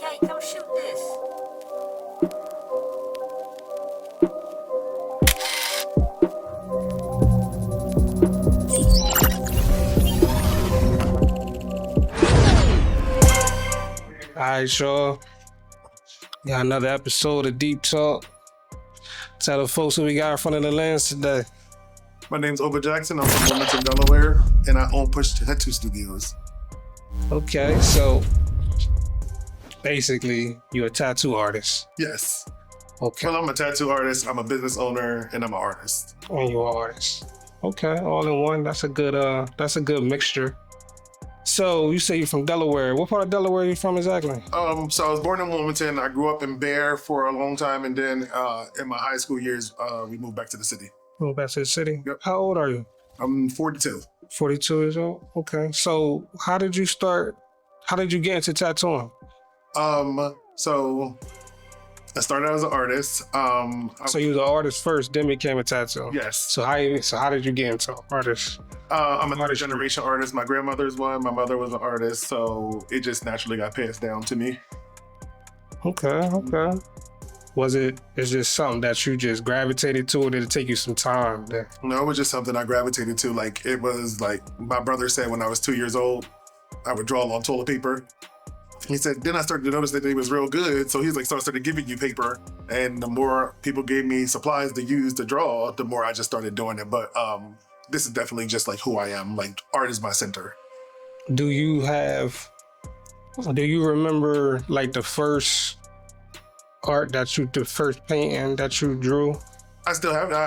Okay, come shoot this. All right, y'all. Got another episode of Deep Talk. Tell the folks who we got in front of the lens today. My name's OBA Jackson. I'm from Wilmington, Delaware, and I own Push Tattoo Studios. Okay, so basically, you're a tattoo artist. Yes. Okay, Well, I'm a tattoo artist, I'm a business owner, and I'm an artist. and you're an artist. Okay, all in one. That's a good mixture. So you say you're from Delaware. What part of Delaware are you from exactly? So I was born in Wilmington. I grew up in Bear for a long time, and then in my high school years, we moved back to the city. Moved back to the city. Yep. How old are you? I'm 42. 42 years old. Okay. So how did you start? How did you get into tattooing? So I started as an artist. So you was an artist first, then became a tattoo. Yes. So how did you get into artist? I'm a third generation artist. My grandmother's one. My mother was an artist, so it just naturally got passed down to me. Okay. Is this something that you just gravitated to, or did it take you some time? No, it was just something I gravitated to. Like, it was like my brother said when I was 2 years old, I would draw on toilet paper. He said, then I started to notice that it was real good. So he's like, so I started giving you paper. And the more people gave me supplies to use to draw, the more I just started doing it. But this is definitely just like who I am. Like, art is my center. Do you remember like the first painting that you drew? I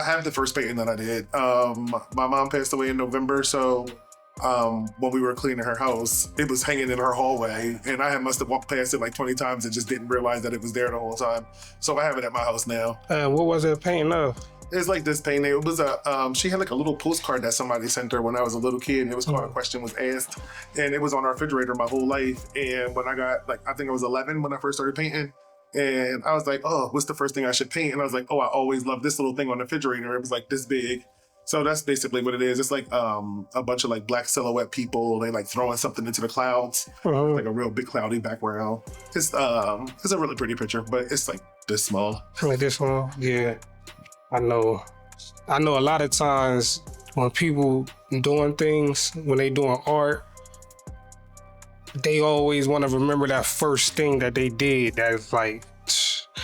have the first painting that I did. My mom passed away in November. So when we were cleaning her house, it was hanging in her hallway, and I must have walked past it like 20 times and just didn't realize that it was there the whole time. So I have it at my house now. What was it a painting of? It's like this painting. It was she had like a little postcard that somebody sent her when I was a little kid, and it was called A Question Was Asked, and it was on our refrigerator my whole life. And when I got I think I was 11 when I first started painting, and I was like, oh, what's the first thing I should paint? And I was like, oh, I always loved this little thing on the refrigerator. It was like this big. So that's basically what it is. It's like a bunch of like black silhouette people. They like throwing something into the clouds, like a real big cloudy background. It's a really pretty picture, but it's like this small. Like this one? Yeah. I know a lot of times when people doing things, when they doing art, they always want to remember that first thing that they did. That's like,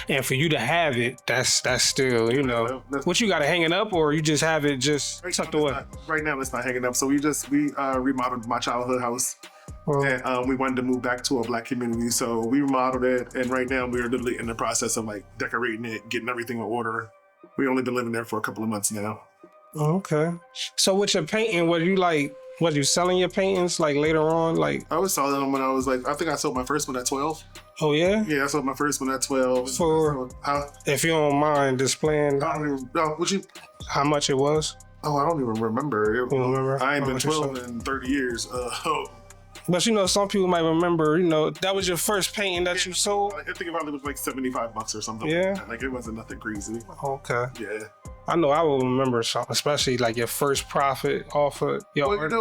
and for you to have it, that's still, what you got to hang it up, or you just have it just tucked away? Right now, it's not hanging up. So we remodeled my childhood house, and we wanted to move back to a black community. So we remodeled it, and right now we're literally in the process of like decorating it, getting everything in order. We only been living there for a couple of months now. Okay. So with your painting, was you selling your paintings like later on? Like, I was selling them when I was like, I think I sold my first one at 12. Oh yeah? Yeah, I sold my first one at 12. If you don't mind displaying, how much it was? Oh, I don't even remember. You don't remember? I ain't been 12 in 30 years. But some people might remember, that was your first painting that you sold? I think it probably was like $75 or something. Yeah? Like it wasn't nothing crazy. Okay. Yeah. I know I will remember something, especially like your first profit off of your art.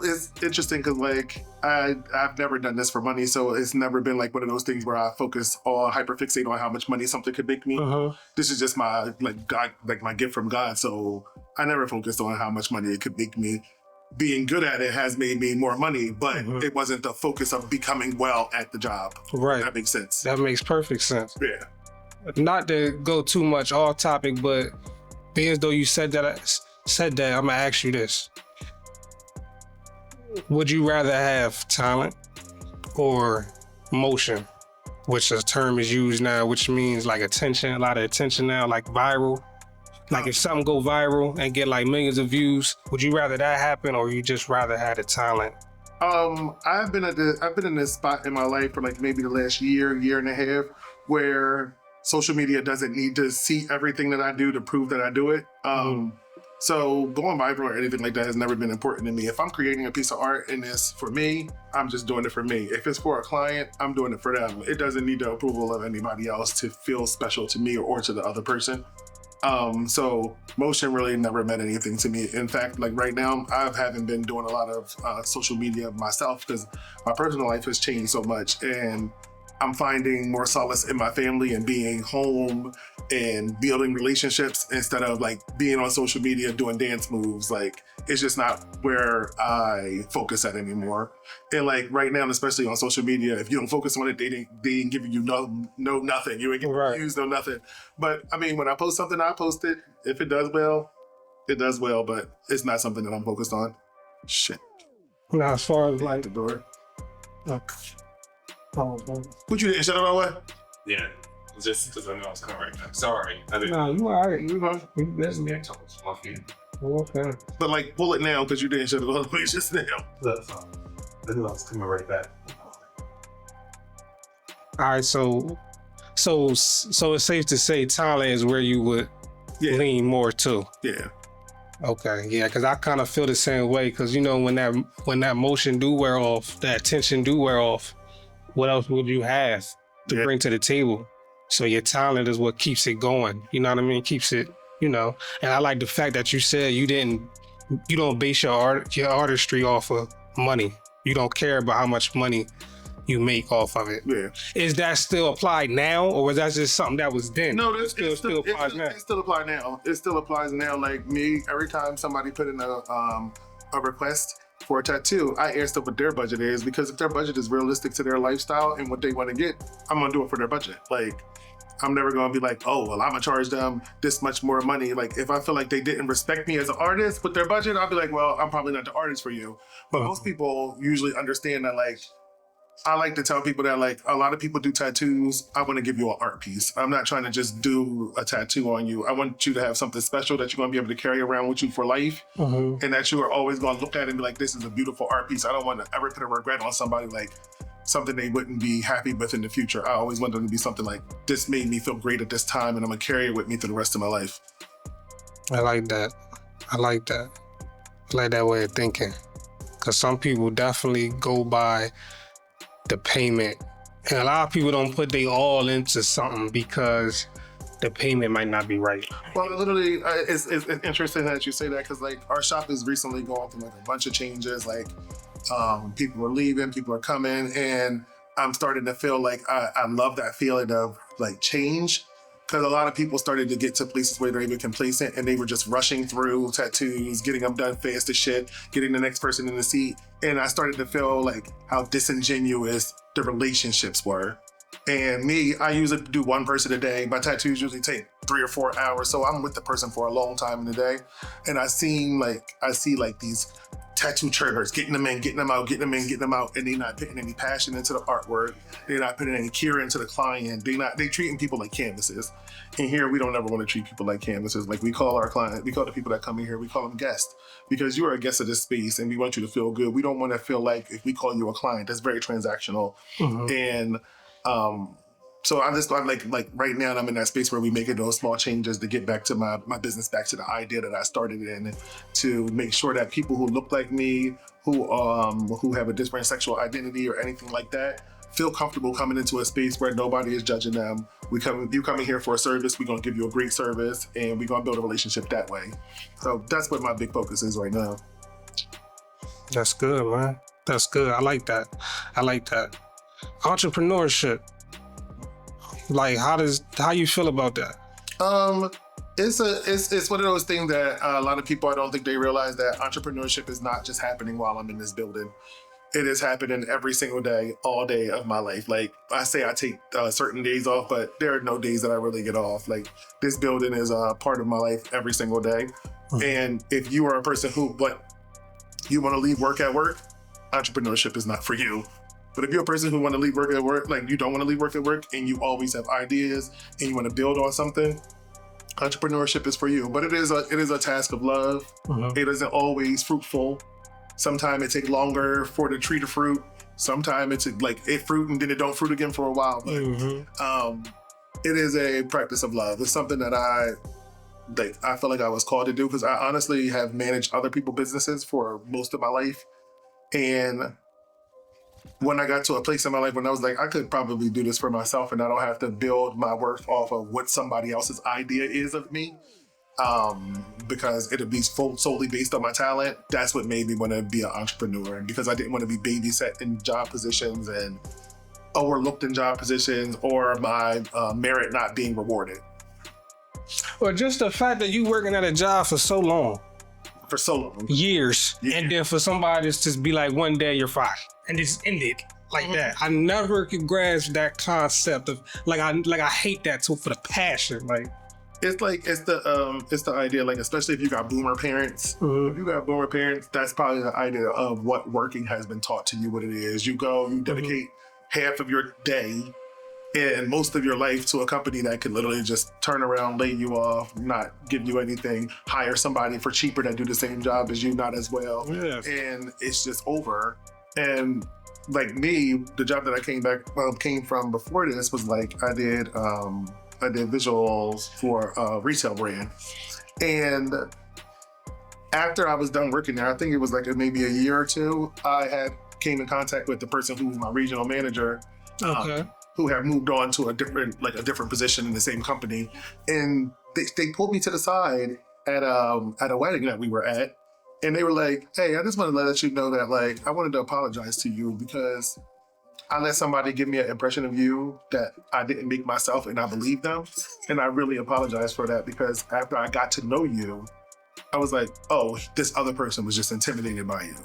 It's interesting because like I've never done this for money, so it's never been like one of those things where I focus or hyperfixate on how much money something could make me. This is just my my gift from God, so I never focused on how much money it could make me. Being good at it has made me more money, but it wasn't the focus of becoming well at the job. Right. That makes sense. That makes perfect sense. Yeah. Not to go too much off topic, but being as though you said that, I'm gonna ask you this. Would you rather have talent or motion, which a term is used now, which means like attention, a lot of attention now, like viral? Like if something go viral and get like millions of views, would you rather that happen, or you just rather have the talent? I've been in this spot in my life for like maybe the last year and a half, where social media doesn't need to see everything that I do to prove that I do it. So going viral or anything like that has never been important to me. If I'm creating a piece of art and it's for me, I'm just doing it for me. If it's for a client, I'm doing it for them. It doesn't need the approval of anybody else to feel special to me or to the other person. So motion really never meant anything to me. In fact, like right now, I haven't been doing a lot of social media myself because my personal life has changed so much. And I'm finding more solace in my family and being home and building relationships instead of like being on social media doing dance moves. Like it's just not where I focus at anymore. And like right now, especially on social media, if you don't focus on it, they ain't giving you no nothing. You ain't getting views, no nothing. But I mean, when I post something, I post it. If it does well, it does well, but it's not something that I'm focused on. Shit. Now, as far as like the door. Okay. Oh, What you didn't shut it all the way? Yeah, just because I know I was coming right now. Sorry, I didn't. no, you alright. You know, you That's busy. me. I told you. Okay. But like, pull it now because you didn't shut it all the way just now. That's fine. I knew I was coming right back. All right, so it's safe to say Thailand is where you would lean more to. Yeah. Okay, yeah, because I kind of feel the same way. Because you know, when that motion do wear off, that tension do wear off, what else would you have to bring to the table? So your talent is what keeps it going. You know what I mean? Keeps it, you know. And I like the fact that you said you don't base your artistry off of money. You don't care about how much money you make off of it. Yeah. Is that still applied now, or was that just something that was then? No, it still applies now. It still applies now. It still applies now. Like me, every time somebody put in a request for a tattoo, I asked them what their budget is, because if their budget is realistic to their lifestyle and what they want to get, I'm gonna do it for their budget. Like, I'm never gonna be like, oh, well, I'm gonna charge them this much more money. Like, if I feel like they didn't respect me as an artist with their budget, I'll be like, well, I'm probably not the artist for you. But most people usually understand that, like, I like to tell people that, like, a lot of people do tattoos. I want to give you an art piece. I'm not trying to just do a tattoo on you. I want you to have something special that you're going to be able to carry around with you for life, and that you are always going to look at it and be like, this is a beautiful art piece. I don't want to ever put a regret on somebody, like something they wouldn't be happy with in the future. I always want them to be something like, this made me feel great at this time, and I'm going to carry it with me through the rest of my life. I like that. I like that. I like that way of thinking. Because some people definitely go by the payment, and a lot of people don't put they all into something because the payment might not be right. Well, literally, it's interesting that you say that, because like our shop is recently going through like a bunch of changes. Like people are leaving, people are coming, and I'm starting to feel like I love that feeling of like change, because a lot of people started to get to places where they're even complacent, and they were just rushing through tattoos, getting them done fast as shit, getting the next person in the seat. And I started to feel like how disingenuous the relationships were. And me, I usually do one person a day. My tattoos usually take 3 or 4 hours, so I'm with the person for a long time in the day. And I see like these tattoo triggers, getting them in, getting them out, getting them in, getting them out, and they're not putting any passion into the artwork. They're not putting any care into the client. They treating people like canvases. And here, we don't ever want to treat people like canvases. Like, we call our client, we call the people that come in here, we call them guests, because you are a guest of this space and we want you to feel good. We don't want to feel like if we call you a client, that's very transactional. And so I'm like right now I'm in that space where we making those small changes to get back to my business, back to the idea that I started in, to make sure that people who look like me, who have a different sexual identity or anything like that, feel comfortable coming into a space where nobody is judging them. You coming here for a service, we're gonna give you a great service, and we're gonna build a relationship that way. So that's what my big focus is right now. That's good, man. That's good. I like that. I like that. Entrepreneurship. Like, how you feel about that? It's one of those things that a lot of people, I don't think they realize that entrepreneurship is not just happening while I'm in this building. It is happening every single day, all day of my life. Like I say, I take certain days off, but there are no days that I really get off. Like, this building is a part of my life every single day. And if you are a person who, you want to leave work at work, entrepreneurship is not for you. But if you're a person who want to leave work at work, like you don't want to leave work at work, and you always have ideas and you want to build on something, entrepreneurship is for you. But it is a task of love. It isn't always fruitful. Sometimes it takes longer for the tree to fruit. Sometimes it's like it fruit and then it don't fruit again for a while. But it is a practice of love. It's something that I feel like I was called to do, because I honestly have managed other people's businesses for most of my life. And when I got to a place in my life when I was like, I could probably do this for myself and I don't have to build my worth off of what somebody else's idea is of me, because it'll be solely based on my talent. That's what made me want to be an entrepreneur, and because I didn't want to be babysat in job positions and overlooked in job positions or my merit not being rewarded Or just the fact that you working at a job for so long, for so long. years, Yeah. and then for somebody to just be like, one day you're fired, and it's ended like that. I never could grasp that concept of I hate that too for the passion. Like, It's the idea, like, especially if you got boomer parents. If you got boomer parents, that's probably the idea of what working has been taught to you, what it is. You go, you dedicate half of your day and most of your life to a company that could literally just turn around, lay you off, not give you anything, hire somebody for cheaper that do the same job as you, not as well. yes. And it's just over. And like me, the job that I came from before this was like I did visuals for a retail brand. And after I was done working there, I think it was like maybe a year or two, I had came in contact with the person who was my regional manager. Okay. Who had moved on to a different position in the same company, and they pulled me to the side at a wedding that we were at, and they were like, "Hey, I just want to let you know that like I wanted to apologize to you because I let somebody give me an impression of you that I didn't make myself, and I believed them, and I really apologize for that because after I got to know you, I was like, oh, this other person was just intimidated by you."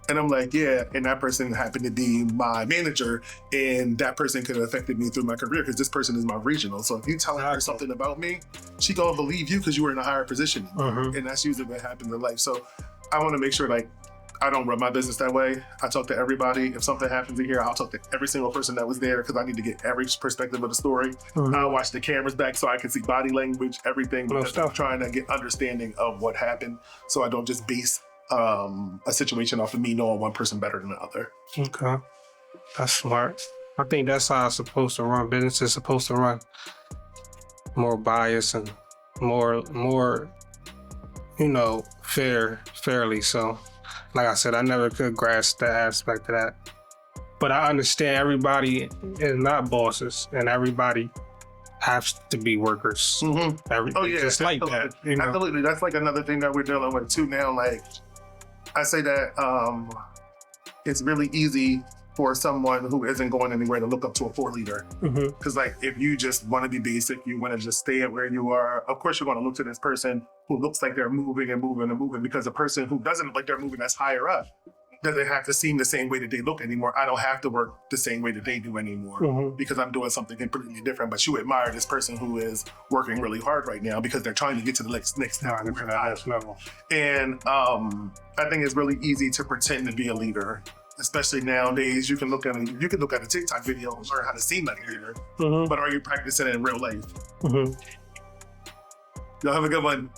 And I'm like, yeah, and that person happened to be my manager, and that person could have affected me through my career because this person is my regional. So if you tell her something about me, she gonna believe you because you were in a higher position. And that's usually what happens in life. So I want to make sure like I don't run my business that way. I talk to everybody. If something happens in here, I'll talk to every single person that was there because I need to get every perspective of the story. I'll watch the cameras back so I can see body language, everything. Because I'm trying to get understanding of what happened so I don't just base a situation off of me knowing one person better than the other. Okay. That's smart. I think that's how it's supposed to run. Business is supposed to run more biased and more, fairly. So, like I said, I never could grasp that aspect of that. But I understand everybody is not bosses and everybody has to be workers. Just like that. You know? Absolutely. That's like another thing that we're dealing with too now. Like, I say that it's really easy for someone who isn't going anywhere to look up to a poor leader. Because like, if you just want to be basic, you want to just stay at where you are, of course you're going to look to this person who looks like they're moving and moving and moving, because the person who doesn't look like they're moving that's higher up doesn't have to seem the same way that they look anymore. I don't have to work the same way that they do anymore because I'm doing something completely different. But you admire this person who is working really hard right now because they're trying to get to the next level. And I think it's really easy to pretend to be a leader, especially nowadays. You can look at a TikTok video and learn how to seem like a leader, but are you practicing it in real life? Y'all have a good one.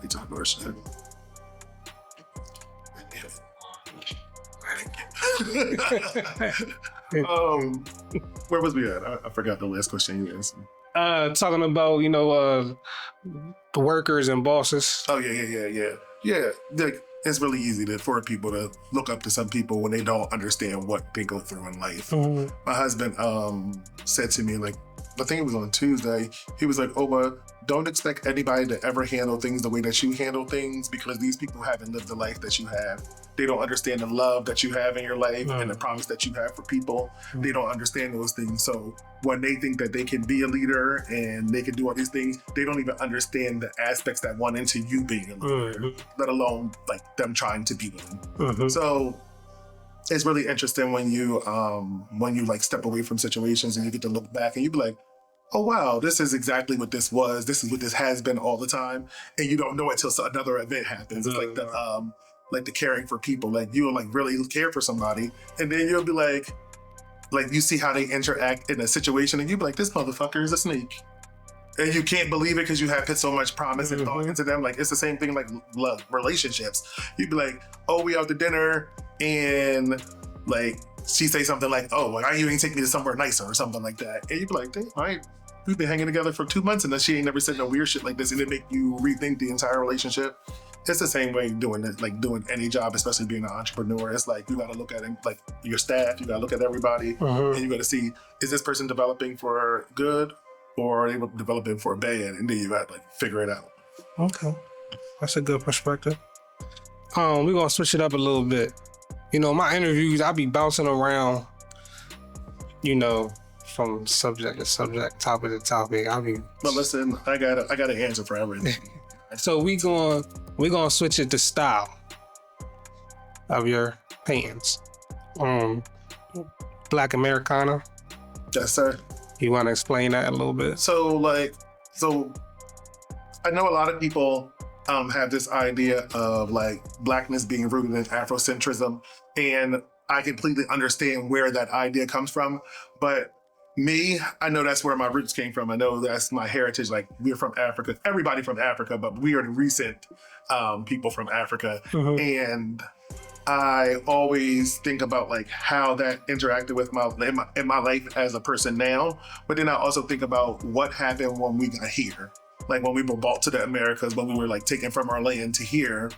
We talk about shit. Where was we at? I forgot the last question you asked me. Talking about, the workers and bosses. Oh, yeah. Like, it's really easy for people to look up to some people when they don't understand what they go through in life. My husband said to me, like, I think it was on Tuesday, he was like, "Oba, don't expect anybody to ever handle things the way that you handle things because these people haven't lived the life that you have. They don't understand the love that you have in your life and the promise that you have for people. They don't understand those things. So when they think that they can be a leader and they can do all these things, they don't even understand the aspects that went into you being a leader, let alone like them trying to be one." So it's really interesting when you like step away from situations and you get to look back and you be like, oh wow, this is exactly what this was. This is what this has been all the time, and you don't know it until another event happens. It's like the caring for people. Like you'll like really care for somebody, and then you'll be like you see how they interact in a situation, and you be like, this motherfucker is a snake. And you can't believe it because you have put so much promise and thought into them. Like it's the same thing like love, relationships. You'd be like, oh, we out to dinner and like she say something like, oh, why you ain't take me to somewhere nicer or something like that. And you'd be like, damn, we've been hanging together for 2 months and then she ain't never said no weird shit like this, and it make you rethink the entire relationship. It's the same way doing it, like doing any job, especially being an entrepreneur. It's like you gotta look at it, like your staff, you gotta look at everybody, and you gotta see, is this person developing for good or are they developing for bad? And then you gotta like figure it out. Okay. That's a good perspective. We're gonna switch it up a little bit. You know, my interviews, I be bouncing around, you know, from subject to subject, topic to topic. But listen, I got an answer for everything. So we gonna switch it to style of your paintings. Black Americana. Yes, sir. You want to explain that a little bit? So I know a lot of people have this idea of like blackness being rooted in Afrocentrism, and I completely understand where that idea comes from. But me, I know that's where my roots came from. I know that's my heritage. Like, we're from Africa, everybody from Africa, but we are the recent people from Africa. And I always think about like how that interacted with in my life as a person now. But then I also think about what happened when we got here. Like when we were brought to the Americas, when we were like taken from our land to here,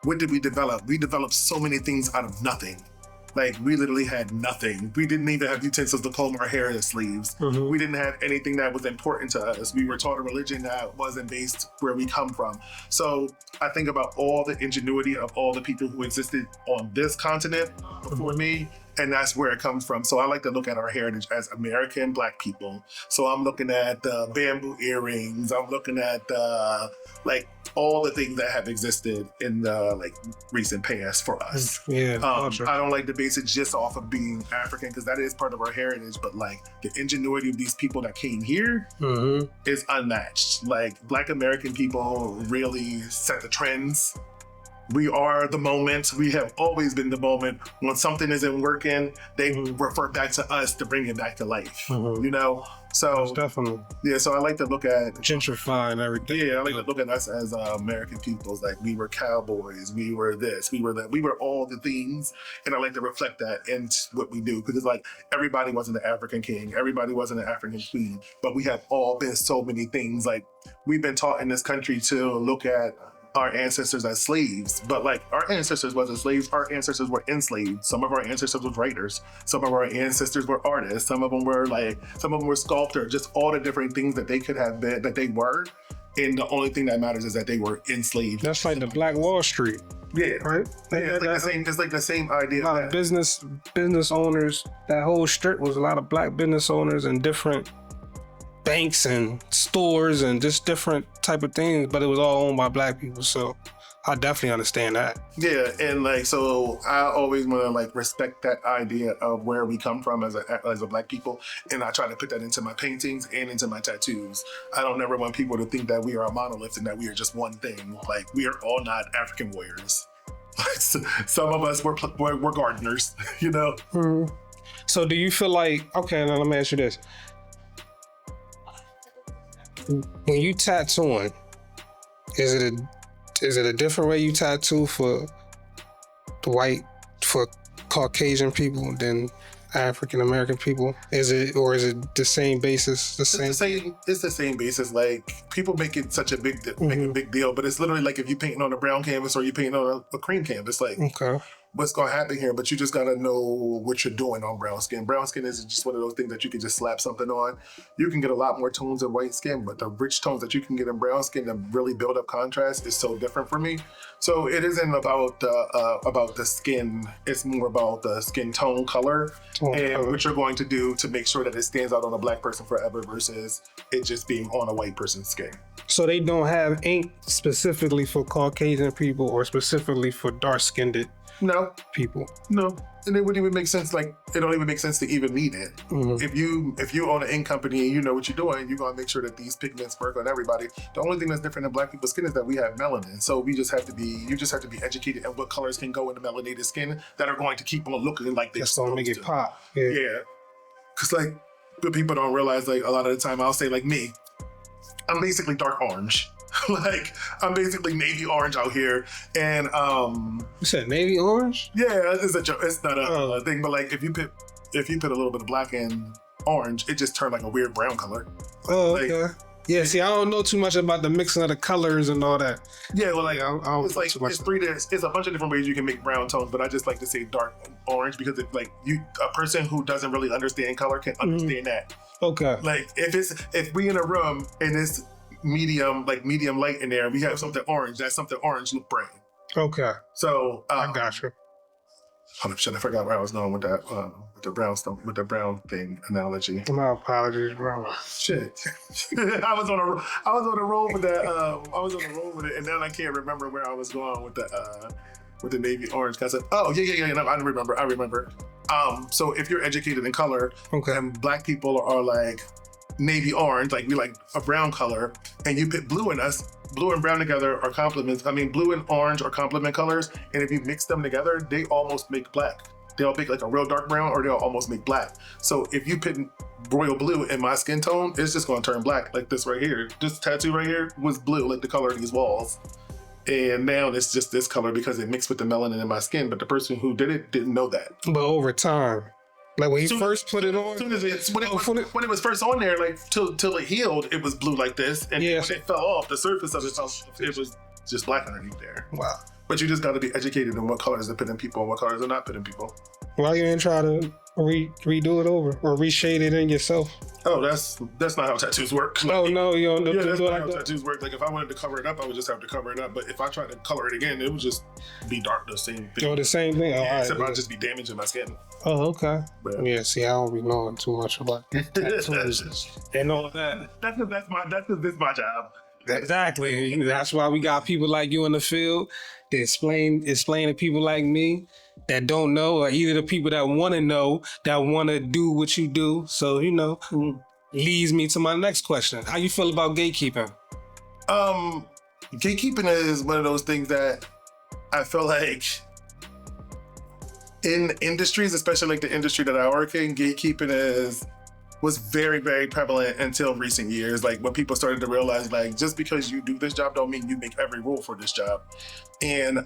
what did we develop? We developed so many things out of nothing. Like, we literally had nothing. We didn't even have utensils to comb our hair in the sleeves. We didn't have anything that was important to us. We were taught a religion that wasn't based where we come from. So I think about all the ingenuity of all the people who existed on this continent before me, and that's where it comes from. So I like to look at our heritage as American Black people. So I'm looking at the bamboo earrings. I'm looking at like all the things that have existed in the like recent past for us. Yeah. I don't like to base it just off of being African, because that is part of our heritage, but like the ingenuity of these people that came here is unmatched. Like, Black American people really set the trends. We are the moment. We have always been the moment. When something isn't working, they refer back to us to bring it back to life. You know? So definitely. Yeah, so I like to look at gentrifying everything. Yeah, I like to look at us as American peoples. Like, we were cowboys, we were this, we were that, we were all the things, and I like to reflect that in what we do, because it's like everybody wasn't an African king, everybody wasn't an African queen, but we have all been so many things. Like, we've been taught in this country to look at our ancestors as slaves, but like, our ancestors wasn't slaves, our ancestors were enslaved. Some of our ancestors were writers, some of our ancestors were artists, some of them were sculptors, just all the different things that they could have been, that they were, and the only thing that matters is that they were enslaved. That's like the Black Wall Street. Yeah, right. Yeah, it's like the same idea. A lot of business owners. That whole strip was a lot of Black business owners and different banks and stores and just different type of things, but it was all owned by Black people. So I definitely understand that. Yeah, and like, so I always want to like respect that idea of where we come from as a Black people, and I try to put that into my paintings and into my tattoos. I don't ever want people to think that we are a monolith and that we are just one thing. Like, we are all not African warriors. Some of us we're gardeners, you know. So do you feel like, okay, now let me ask you this. When you tattooing, is it a different way you tattoo for Caucasian people than African American people? Is it the same basis? It's the same basis. Like, people make it such a big deal, but it's literally like if you painting on a brown canvas or you painting on a cream canvas. Like, okay, what's gonna happen here? But you just gotta know what you're doing on brown skin. Brown skin is just one of those things that you can just slap something on. You can get a lot more tones in white skin, but the rich tones that you can get in brown skin to really build up contrast is so different for me. So it isn't about the skin. It's more about the skin tone, color, and what you're going to do to make sure that it stands out on a Black person forever versus it just being on a white person's skin. So they don't have ink specifically for Caucasian people or specifically for dark-skinned people. No. And it wouldn't even make sense. Like, it don't even make sense to even need it. If you own an ink company and you know what you're doing, you're gonna make sure that these pigments work on everybody. The only thing that's different in Black people's skin is that we have melanin. So you just have to be educated on what colors can go into melanated skin that are going to keep on looking like they're supposed to. Make it pop. Yeah. Cause like, what people don't realize, like, a lot of the time I'll say, like, me, I'm basically dark orange. Like, I'm basically navy orange out here, and you said navy orange? Yeah, it's a joke. It's not a thing, but like, if you put a little bit of black and orange, it just turned like a weird brown color. Oh, like, okay. Yeah, see, I don't know too much about the mixing of the colors and all that. Yeah, well, like, it's like it's a bunch of different ways you can make brown tones, but I just like to say dark orange because it's like a person who doesn't really understand color can understand that. Okay. Like, if we in a room and it's medium light in there, we have something orange. That's something orange look brown. Okay. So I got you. 100%. I forgot where I was going with that, with the brown stuff, with the brown thing analogy. My apologies, bro. Shit. I was on a roll with that. I was on a roll with it, and then I can't remember where I was going with the navy orange concept. Oh yeah. No, I remember. So if you're educated in color, Okay. and black people are like navy orange, like we like a brown color, and you put blue in us. Blue and brown together are complements. I mean, blue and orange are complement colors, and if you mix them together, they almost make black. They'll make like a real dark brown, or they'll almost make black. So if you put royal blue in my skin tone, it's just gonna turn black, like this right here. This tattoo right here was blue, like the color of these walls. And now it's just this color because it mixed with the melanin in my skin, but the person who did it didn't know that. But over time, like when he first put it on, When it was first on there, like till it healed, it was blue like this, and Yeah. when it fell off, the surface of it was just black underneath there. wow. But you just got to be educated in what colors are put in people and what colors are not put in people. Why you didn't try to redo it over or reshade it in yourself? Oh, that's not how tattoos work. Oh no, you don't Yeah, do that's it not like how that. tattoos work. Like if I wanted to cover it up, I would just have to cover it up. But if I tried to color it again, it would just be dark, the same thing. Oh, the same thing. Oh, Yeah, all except right. I'd just be damaging my skin. Oh, okay. But- Yeah, see, I don't be knowing too much about tattoos and all that. That's my job. Exactly. That's why we got people like you in the field to explain to people like me that don't know, or either the people that want to know, that want to do what you do. So, leads me to my next question. How you feel about gatekeeping? Gatekeeping is one of those things that I feel like in industries, especially like the industry that I work in, gatekeeping was very, very prevalent until recent years. Like when people started to realize, like, just because you do this job don't mean you make every rule for this job. And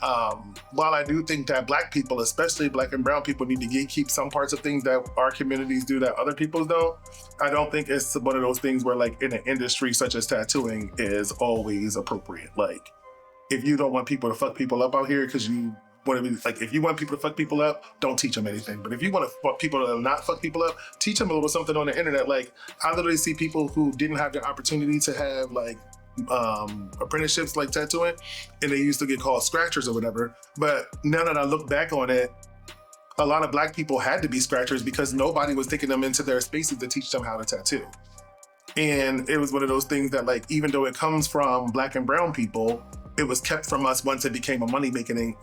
while I do think that black people, especially black and brown people, need to gatekeep some parts of things that our communities do that other people don't, I don't think it's one of those things where, like, in an industry such as tattooing is always appropriate. Like, if you don't want people to fuck people up out here because you want to be, like, if you want people to fuck people up, don't teach them anything. But if you want to fuck people to not fuck people up, teach them a little something on the internet. Like, I literally see people who didn't have the opportunity to have, like, apprenticeships like tattooing, and they used to get called scratchers or whatever. But now that I look back on it, a lot of black people had to be scratchers because nobody was taking them into their spaces to teach them how to tattoo. And it was one of those things that, like, even though it comes from black and brown people, it was kept from us once it became a money making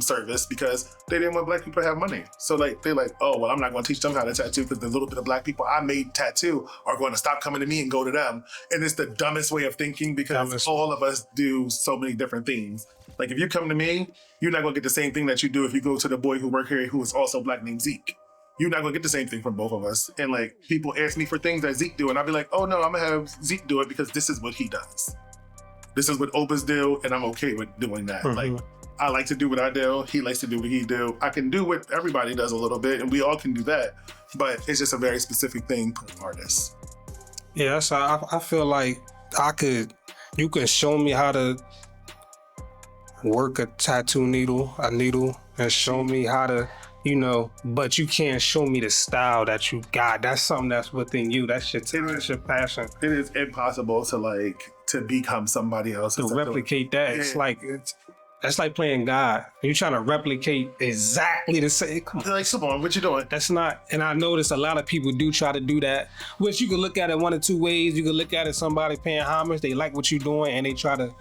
service because they didn't want black people to have money. So, like, they're like, oh, well, I'm not going to teach them how to tattoo because the little bit of black people I made tattoo are going to stop coming to me and go to them. And it's the dumbest way of thinking because all of us do so many different things. Like, if you come to me, you're not going to get the same thing that you do if you go to the boy who worked here who is also black named Zeke. You're not going to get the same thing from both of us. And, like, people ask me for things that Zeke do, and I'll be like, oh, no, I'm going to have Zeke do it because this is what he does. This is what OBAs do, and I'm okay with doing that. Mm-hmm. Like, I like to do what I do. He likes to do what he do. I can do what everybody does a little bit, and we all can do that. But it's just a very specific thing per artist. Yeah, so I feel like you can show me how to work a tattoo needle, and show me how to, but you can't show me the style that you got. That's something that's within you. That's your passion. It is impossible to become somebody else. To replicate that. Yeah. That's like playing God. You're trying to replicate exactly the same. Come on, what you doing? That's not, and I notice a lot of people do try to do that, which you can look at it one of two ways. You can look at it somebody paying homage, they like what you're doing, and they try to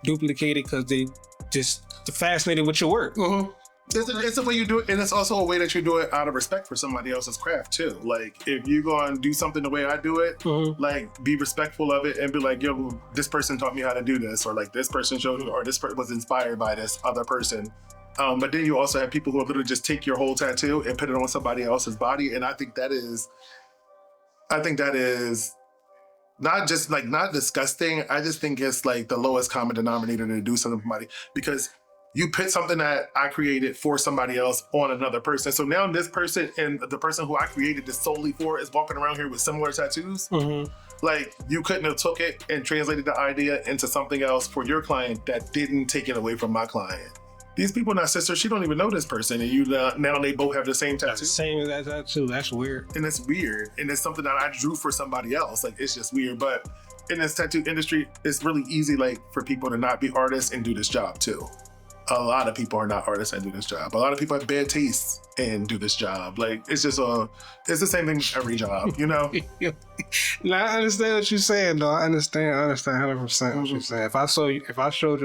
duplicate it because they just fascinated with your work. Mm-hmm. It's the way you do it, and it's also a way that you do it out of respect for somebody else's craft too. Like, if you're going to do something the way I do it, like, be respectful of it and be like, yo, this person taught me how to do this, or like this person showed me, or this person was inspired by this other person. But then you also have people who literally just take your whole tattoo and put it on somebody else's body, and I think that is not just like not disgusting. I just think it's like the lowest common denominator to do something for somebody, because you put something that I created for somebody else on another person. So now this person and the person who I created this solely for is walking around here with similar tattoos. Mm-hmm. Like, you couldn't have took it and translated the idea into something else for your client that didn't take it away from my client. These people not sisters. She don't even know this person, and now they both have the same tattoo. Same as that tattoo. That's weird. And it's weird, and it's something that I drew for somebody else. Like, it's just weird. But in this tattoo industry, it's really easy, like, for people to not be artists and do this job too. a lot of people are not artists and do this job. A lot of people have bad taste and do this job. Like, it's just it's the same thing with every job, you know? No, I understand what you're saying, though. I understand 100% what you're saying. If I showed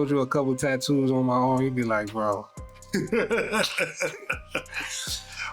you a couple tattoos on my arm, you'd be like, bro.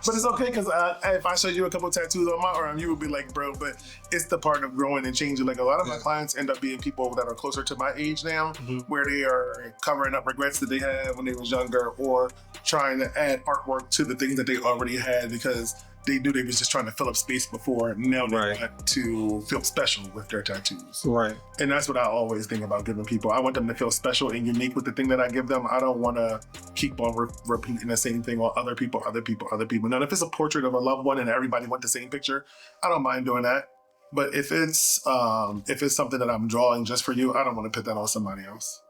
But it's okay, because if I showed you a couple tattoos on my arm, you would be like, bro, but it's the part of growing and changing. Like, a lot of my clients end up being people that are closer to my age now, where they are covering up regrets that they had when they was younger, or trying to add artwork to the things that they already had because they knew they was just trying to fill up space before. Now they want to feel special with their tattoos. Right. And that's what I always think about giving people. I want them to feel special and unique with the thing that I give them. I don't want to keep on repeating the same thing on other people. Now, if it's a portrait of a loved one and everybody want the same picture, I don't mind doing that. But if it's something that I'm drawing just for you, I don't want to put that on somebody else.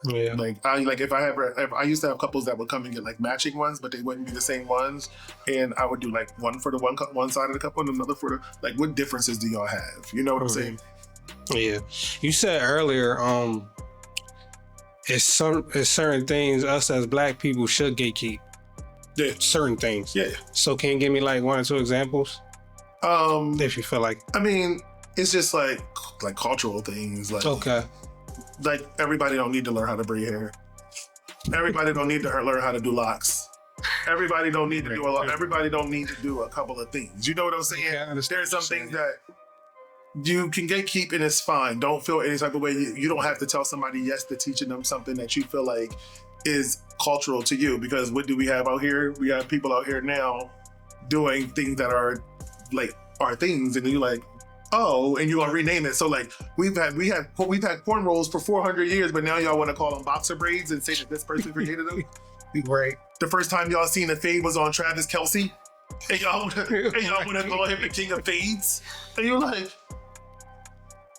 Yeah. Like if I used to have couples that would come and get like matching ones, but they wouldn't be the same ones, and I would do like one for the one side of the couple and another for the, like, what differences do y'all have? You know what I'm saying? Yeah. You said earlier, it's certain things us as Black people should gatekeep. Yeah. Certain things. Yeah. So can you give me like 1 or 2 examples? If you feel like. I mean, it's just like cultural things. Like, okay. Like, everybody don't need to learn how to braid hair. Everybody don't need to learn how to do locks. Everybody don't need to do a lot. Everybody don't need to do a couple of things. You know what I'm saying? Yeah, There's some things that you can gatekeep and it's fine. Don't feel any type of way. You don't have to tell somebody yes to teaching them something that you feel like is cultural to you. Because what do we have out here? We have people out here now doing things that are like our things, and you're like, oh, and you gonna rename it. So like we've had cornrows for 400 years, but now y'all want to call them boxer braids and say that this person created them. Right. The first time y'all seen a fade was on Travis Kelce, and y'all want to call him the king of fades, and you're like,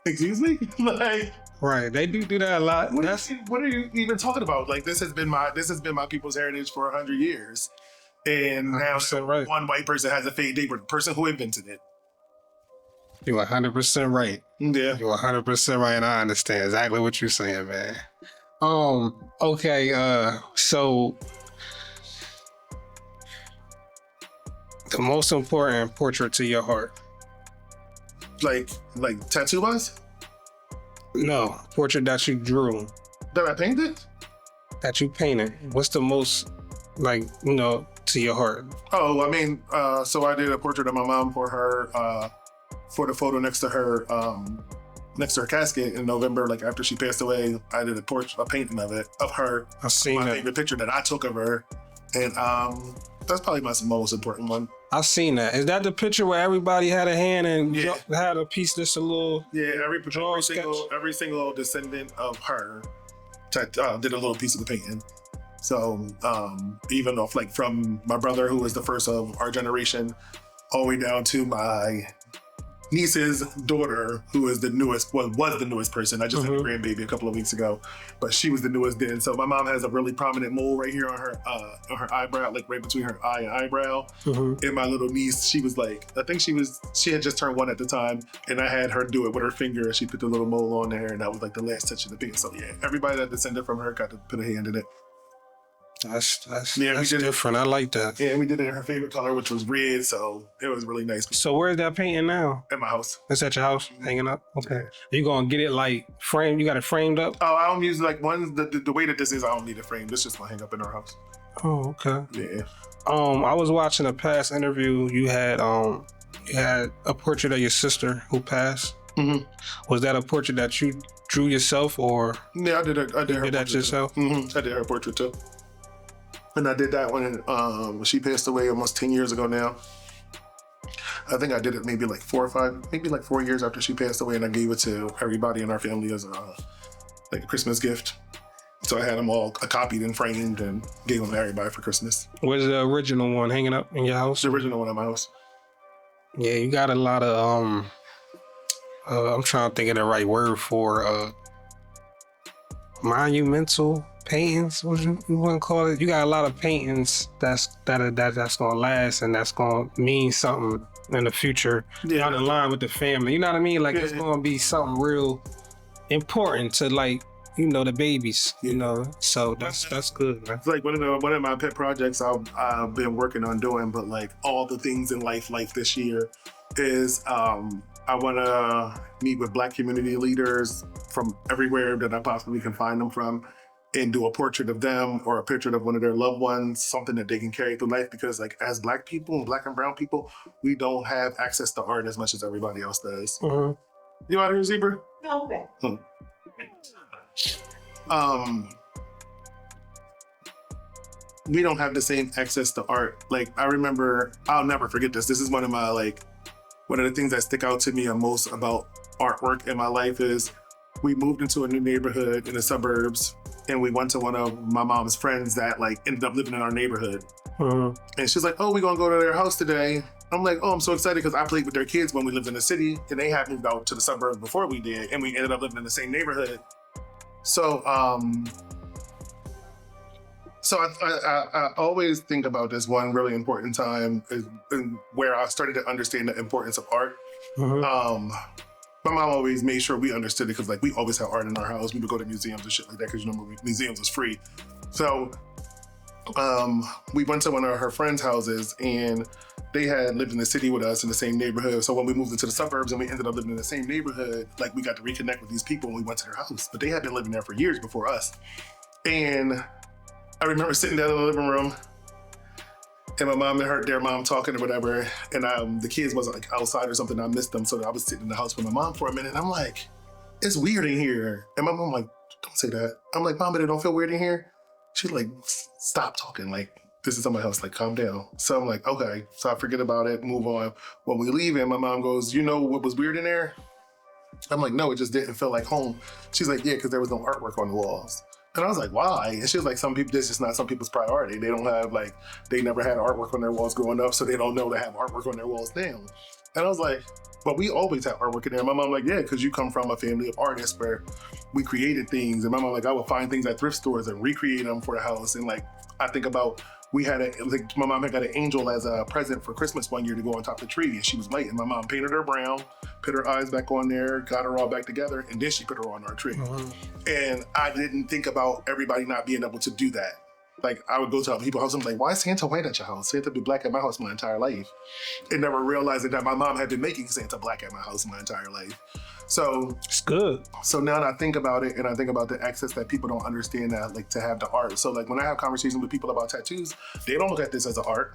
excuse me, like. Right, they do that a lot. What are you even talking about? Like, this has been my people's heritage for 100 years, and now right. One white person has a fade. They were the person who invented it. You're 100% right. Yeah. You're 100% right, and I understand exactly what you're saying, man. Okay, so the most important portrait to your heart. Like tattoo wise? No, portrait that you drew. That I painted? That you painted. What's the most, like, to your heart? Oh, I mean, so I did a portrait of my mom for her, for the photo next to her casket in November, like after she passed away. I did a painting of her. I've seen my that. favorite picture that I took of her, and that's probably my most important one. I've seen that. Is that the picture where everybody had a hand and had a piece that's a little? Yeah, every single descendant of her did a little piece of the painting. So even off, like, from my brother, who was the first of our generation, all the way down to my niece's daughter, who is the newest, was the newest person. I just had a grandbaby a couple of weeks ago, but she was the newest then. So my mom has a really prominent mole right here on her eyebrow, like right between her eye and eyebrow. And my little niece, she was like, I think she had just turned 1 at the time, and I had her do it with her finger, and she put the little mole on there, and that was like the last touch of the paint. So yeah, everybody that descended from her got to put a hand in it. That's different. I like that. Yeah, we did it in her favorite color, which was red, so it was really nice. So where's that painting now? At my house. It's at your house, hanging up? Okay. You gonna get it like framed? You got it framed up? Oh, I don't use like ones, the way that this is, I don't need it framed. This just gonna hang up in our house. Oh, okay. Yeah. I was watching a past interview. You had a portrait of your sister who passed. Was that a portrait that you drew yourself, or? Yeah, I did her that yourself? I did her portrait too. And I did that when she passed away almost 10 years ago now. I think I did it maybe like 4 years after she passed away, and I gave it to everybody in our family as like a Christmas gift. So I had them all copied and framed and gave them to everybody for Christmas. Where's the original one hanging up in your house? The original one at my house. Yeah, you got a lot of I'm trying to think of the right word for monumental paintings. What you want to call it? You got a lot of paintings that's gonna last, and that's gonna mean something in the future down the line with the family. You know what I mean? Like it's gonna be something real important to, like, the babies, so that's good, man. It's like one of my pet projects I've been working on doing, but like all the things in life this year is I want to meet with Black community leaders from everywhere that I possibly can find them from, and do a portrait of them or a picture of one of their loved ones, something that they can carry through life. Because like as Black people and Black and brown people, we don't have access to art as much as everybody else does. Mm-hmm. You out here, Zebra? No, okay. We don't have the same access to art. Like I remember, I'll never forget this. This is one of the things that stick out to me most about artwork in my life is we moved into a new neighborhood in the suburbs, and we went to one of my mom's friends that like ended up living in our neighborhood. Mm-hmm. And she's like, "Oh, we're gonna go to their house today." I'm like, "Oh, I'm so excited," because I played with their kids when we lived in the city, and they had moved out to the suburbs before we did, and we ended up living in the same neighborhood. So, I always think about this one really important time where I started to understand the importance of art. Mm-hmm. My mom always made sure we understood it because like we always had art in our house. We would go to museums and shit like that because museums was free. So we went to one of her friends' houses, and they had lived in the city with us in the same neighborhood. So when we moved into the suburbs and we ended up living in the same neighborhood, like we got to reconnect with these people when we went to their house. But they had been living there for years before us. And I remember sitting down in the living room, and my mom and their mom talking or whatever, and the kids was like outside or something. I missed them, so I was sitting in the house with my mom for a minute. And I'm like, "It's weird in here." And my mom like, "Don't say that." I'm like, "Mom, but it don't feel weird in here." She's like, "Stop talking. Like, this is somebody else. Like, calm down." So I'm like, "Okay." So I forget about it, move on. When we leave, and my mom goes, "You know what was weird in there?" I'm like, "No, it just didn't feel like home." She's like, "Yeah, because there was no artwork on the walls." And I was like, "Why?" And she was like, this is not some people's priority. They don't have they never had artwork on their walls growing up, so they don't know to have artwork on their walls now. And I was like, "But we always have artwork in there." And my mom like, "Yeah, because you come from a family of artists where we created things." And my mom like, "I would find things at thrift stores and recreate them for the house." And like, I think about, my mom had got an angel as a present for Christmas one year to go on top of the tree, and she was white. And my mom painted her brown, put her eyes back on there, got her all back together, and then she put her on our tree. Mm-hmm. And I didn't think about everybody not being able to do that. Like I would go to people's house and be like, "Why is Santa white at your house? Santa be black at my house my entire life." And never realizing that my mom had been making Santa black at my house my entire life. So it's good. So now that I think about it, and I think about the access that people don't understand that like to have the art. So like when I have conversations with people about tattoos, they don't look at this as an art.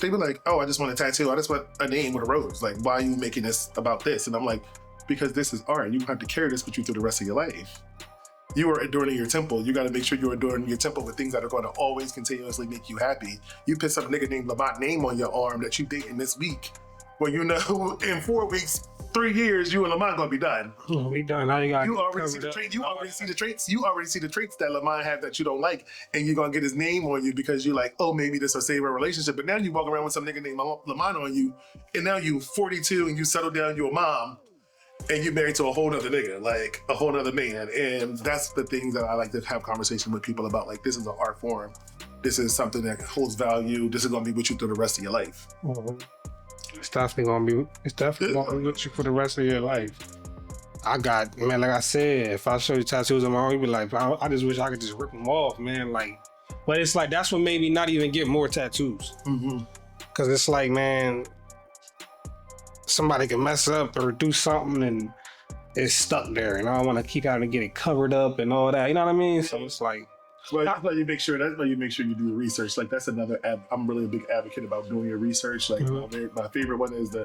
They be like, "Oh, I just want a tattoo. I just want a name with a rose. Like, why are you making this about this?" And I'm like, "Because this is art. You have to carry this with you through the rest of your life. You are adorning your temple. You got to make sure you're adorning your temple with things that are going to always continuously make you happy. You put some nigga named Lamont name on your arm that you dating this week. Well, you know, in 4 weeks, 3 years, you and Lamont gonna be done. We done. Now you already see the traits. You already see the traits. You already see the traits that Lamont have that you don't like, and you're gonna get his name on you because you're like, "Oh, maybe this will save our relationship." But now you walk around with some nigga named Lamont on you, and now you 42 and you settle down, you're a mom. And you're married to a whole nother nigga, like a whole nother man. And that's the things that I like to have conversation with people about. Like, this is an art form. This is something that holds value. This is gonna be with you through the rest of your life. Mm-hmm. It's definitely gonna be with you for the rest of your life. Like I said, if I show you tattoos on my arm, you'd be like, I just wish I could just rip them off, man. Like, but it's like, that's what made me not even get more tattoos. Mm-hmm. Cause it's like, man, somebody can mess up or do something and it's stuck there, and I don't want to keep out and get it covered up and all that. You know what I mean? So it's like, that's why you make sure you do the research. Like that's another. I'm really a big advocate about doing your research. Like my favorite one is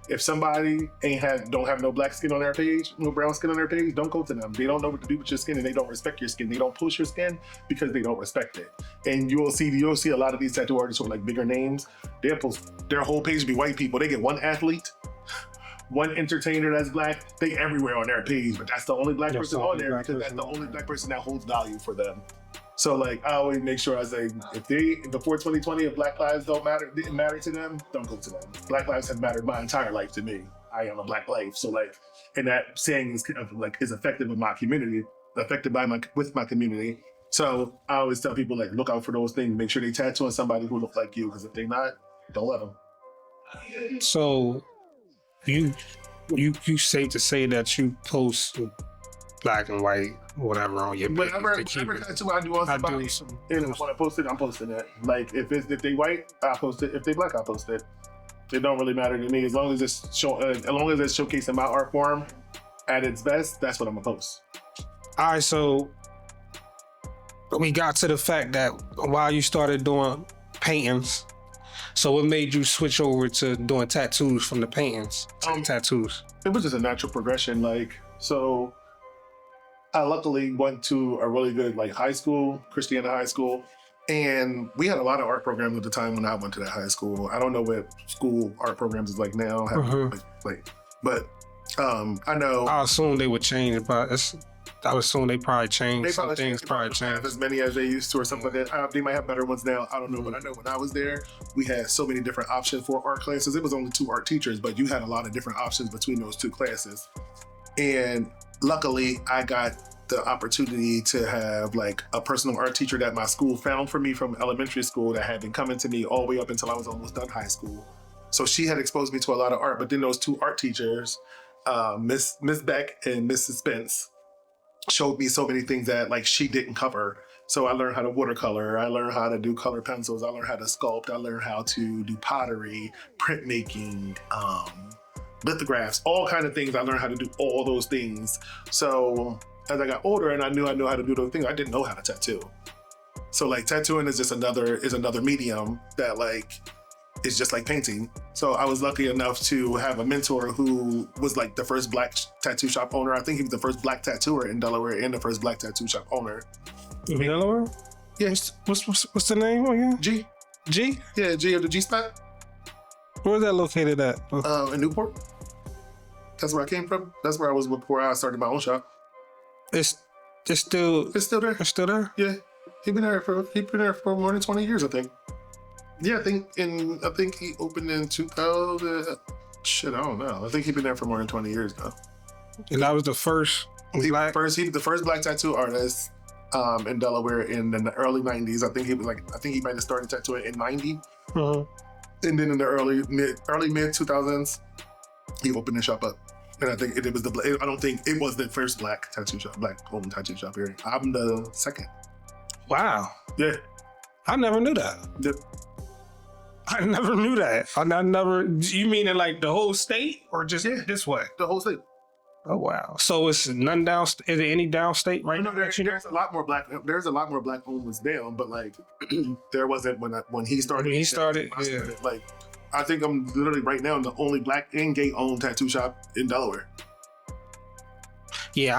if somebody don't have no black skin on their page, no brown skin on their page, don't go to them. They don't know what to do with your skin, and they don't respect your skin. They don't push your skin because they don't respect it. And you'll see a lot of these tattoo artists with like bigger names. They'll post their whole page be white people. They get one athlete, one entertainer that's black, they everywhere on their page, but that's the only black person on there because that's the only black person that holds value for them. So like I always make sure I say, before 2020, if Black lives didn't matter to them, don't go to them. Black lives have mattered my entire life to me. I am a black life. So like, and that saying is kind of like is effective with my community, with my community. So I always tell people like, look out for those things. Make sure they tattoo on somebody who looks like you, because if they're not, don't let them. So you safe to say that you post black and white, whatever on your page. Whatever They keep it. tattoo I do on I somebody, do some. and when I post it, I'm posting it. Like if they white, I post it. If they black, I post it. It don't really matter to me as long as it's showcasing my art form at its best. That's what I'm gonna post. All right, so we got to the fact that while you started doing paintings, so what made you switch over to doing tattoos from the paintings to tattoos? It was just a natural progression. Like, so I luckily went to a really good like high school, Christiana High School, and we had a lot of art programs at the time when I went to that high school. I don't know what school art programs is like now, but I know. I assume they would change, but I would assume they probably changed. Some things probably have changed. as many as they used to or something like that. They might have better ones now. I don't know, but I know when I was there, we had so many different options for art classes. It was only 2 art teachers, but you had a lot of different options between those 2 classes. And luckily, I got the opportunity to have like a personal art teacher that my school found for me from elementary school that had been coming to me all the way up until I was almost done high school. So she had exposed me to a lot of art, but then those 2 art teachers, Miss Beck and Mrs. Spence, showed me so many things that like she didn't cover. So I learned how to watercolor, I learned how to do color pencils, I learned how to sculpt, I learned how to do pottery, printmaking, lithographs, all kind of things. I learned how to do all those things. So as I got older and I knew how to do those things, I didn't know how to tattoo. So like tattooing is just another medium that like is just like painting. So I was lucky enough to have a mentor who was like the first black tattoo shop owner. I think he was the first black tattooer in Delaware and the first black tattoo shop owner. In Delaware? Yeah. What's the name again? G. G? Yeah, G of the G spot. Where's that located at? In Newport. That's where I came from. That's where I was before I started my own shop. It's still there. It's still there? Yeah. He's been there for more than 20 years, I think. Yeah, I think he opened in 2000. Shit, I don't know. I think he's been there for more than 20 years now. And that was the first black. He was the first black tattoo artist in Delaware in the early 90s. I think he might have started tattooing in 90. Uh-huh. And then in the early mid 2000s, he opened the shop up. And I think I don't think it was the first black owned tattoo shop here. I'm the second. Wow. Yeah. I never knew that. Yeah. I never knew that. I never. You mean in like the whole state or just this way? The whole state. Oh wow. So it's none down. Is there any downstate right now? There's a lot more black. There's a lot more black owners down, but like there wasn't when he started. When he started, yeah. Like I think I'm literally right now the only black and gay owned tattoo shop in Delaware. Yeah,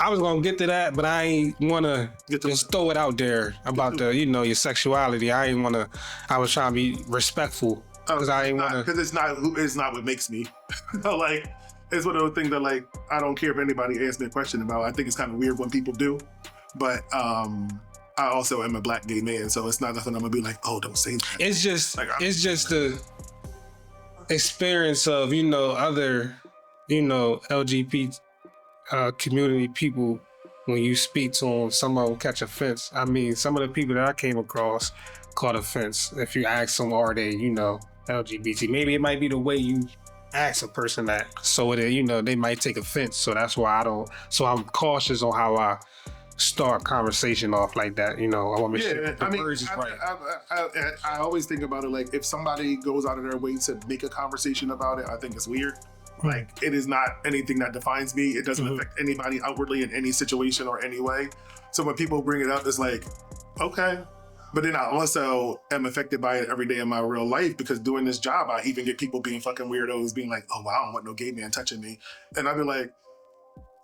I was gonna get to that, but I ain't wanna just throw it out there about your sexuality. I ain't wanna. I was trying to be respectful because I ain't wanna. Because it's not what makes me. Like it's one of those things that like I don't care if anybody asks me a question about. I think it's kind of weird when people do, but I also am a black gay man, so it's not nothing I'm gonna be like, oh, don't say that. It's just like, it's just the experience of other LGBT community people. When you speak to them, some of them catch offense. I mean, some of the people that I came across caught offense. If you ask them, are they LGBT? Maybe it might be the way you ask a person that, so that they might take offense. So that's why I'm cautious on how I start conversation off like that. I want to make sure the words is right. I always think about it like if somebody goes out of their way to make a conversation about it, I think it's weird. Like it is not anything that defines me. It doesn't affect anybody outwardly in any situation or any way. So when people bring it up, it's like, okay. But then I also am affected by it every day in my real life because doing this job, I even get people being fucking weirdos, being like, oh, wow, I don't want no gay man touching me. And I'd be like,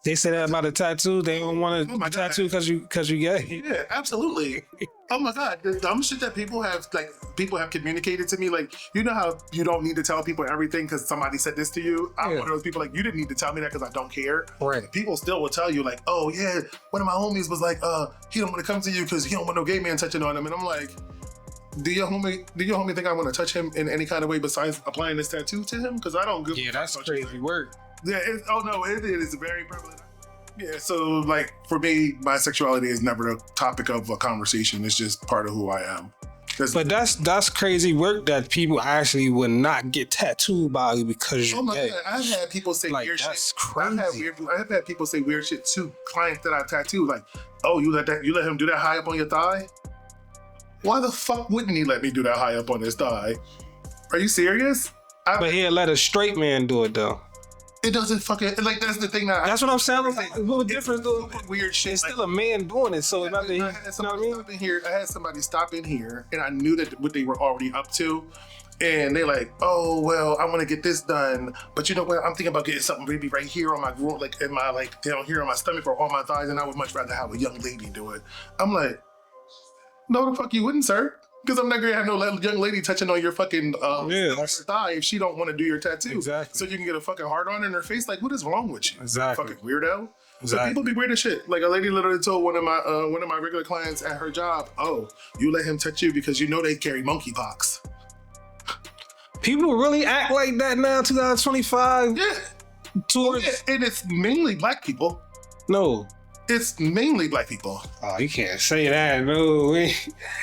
they say that about a tattoo. They don't want a tattoo because you gay. Yeah, absolutely. Oh my God, the dumb shit that people have communicated to me. Like, you know how you don't need to tell people everything because somebody said this to you. I'm one of those people like you didn't need to tell me that because I don't care. Right. People still will tell you like, oh yeah, one of my homies was like, he don't want to come to you because he don't want no gay man touching on him. And I'm like, do your homie think I want to touch him in any kind of way besides applying this tattoo to him? Because I don't give. Yeah, that's crazy work. Yeah. It is very prevalent. Yeah. So like for me, my sexuality is never the topic of a conversation. It's just part of who I am. But that's crazy work that people actually would not get tattooed by you because you're gay. God, I've had people say Like, weird that's shit. crazy. I've had people say weird shit to clients that I tattoo. Like, oh, you let him do that high up on your thigh? Why the fuck wouldn't he let me do that high up on his thigh? Are you serious? But he'll let a straight man do it though. It doesn't fucking like that's the thing that That's what I'm saying. Like, what difference do weird shit. It's still a man doing it, so I had somebody stop in here, and I knew that what they were already up to, and they're like, "Oh well, I want to get this done, but you know what? I'm thinking about getting something maybe right here on my groin, like in my like down here on my stomach or on my thighs, and I would much rather have a young lady do it." I'm like, "No, the fuck you wouldn't, sir." Because I'm not gonna have no young lady touching on your fucking thigh if she don't want to do your tattoo. Exactly. So you can get a fucking hard on in her face. Like, what is wrong with you? Exactly. Fucking weirdo. Exactly. So people be weird as shit. Like a lady literally told one of my regular clients at her job, "Oh, you let him touch you because you know they carry monkeypox." People really act like that now, 2025. Yeah. Towards And it's mainly black people. no. It's mainly black people. Oh, you can't say that. No,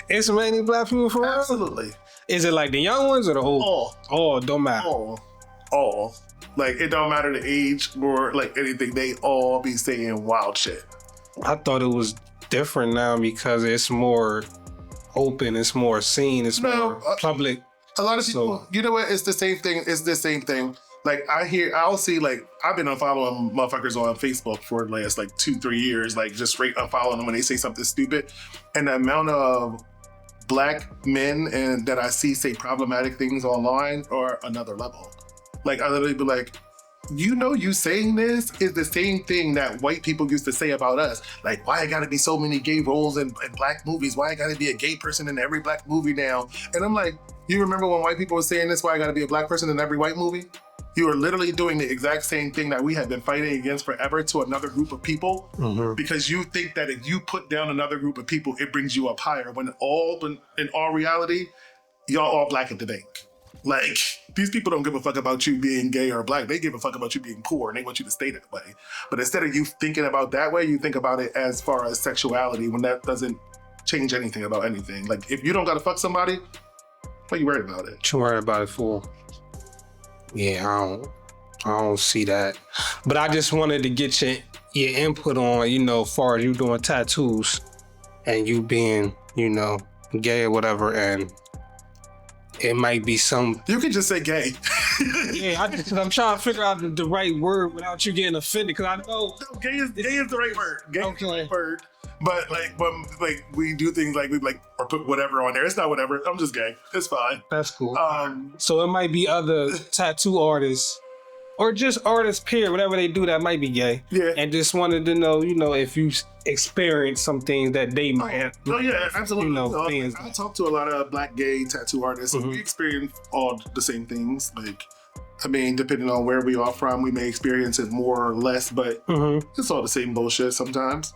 it's mainly black people for real. Absolutely. Is it like the young ones or the old? All. Oh, don't matter. All. Like it don't matter the age or like anything. They all be saying wild shit. I thought it was different now because it's more open, it's more seen, it's more public. A lot of people, you know what? It's the same thing. It's the same thing. Like I'll see like, I've been unfollowing motherfuckers on Facebook for the last like 2-3 years, like just straight unfollowing them when they say something stupid. And the amount of black men and that I see say problematic things online are another level. Like I literally be like, you know, you saying this is the same thing that white people used to say about us. Like, why it gotta be so many gay roles in black movies? Why it gotta be a gay person in every black movie now? And I'm like, you remember when white people were saying this, why I gotta be a black person in every white movie? You are literally doing the exact same thing that we have been fighting against forever to another group of people, because you think that if you put down another group of people, it brings you up higher. When in all reality, y'all all black at the bank. Like, these people don't give a fuck about you being gay or black. They give a fuck about you being poor and they want you to stay that way. But instead of you thinking about that way, you think about it as far as sexuality when that doesn't change anything about anything. Like, if you don't gotta fuck somebody, what are you worried about it? What you worried about it for? Yeah, I don't see that. But I just wanted to get your input on, you know, as far as you doing tattoos and you being, you know, gay or whatever, and it might be some. You can just say gay. Yeah, I'm trying to figure out the right word without you getting offended, because I know. No, gay is the right word. Gay is the right word. But we do things like we like or put whatever on there. It's not whatever. I'm just gay. It's fine. That's cool. So it might be other tattoo artists or just artists, period, whatever they do that might be gay. Yeah. And just wanted to know, you know, if you experienced some things that they might have. Oh yeah, absolutely. You know, I talk to a lot of black gay tattoo artists, and we experience all the same things. Like, I mean, depending on where we are from, we may experience it more or less, but it's all the same bullshit sometimes.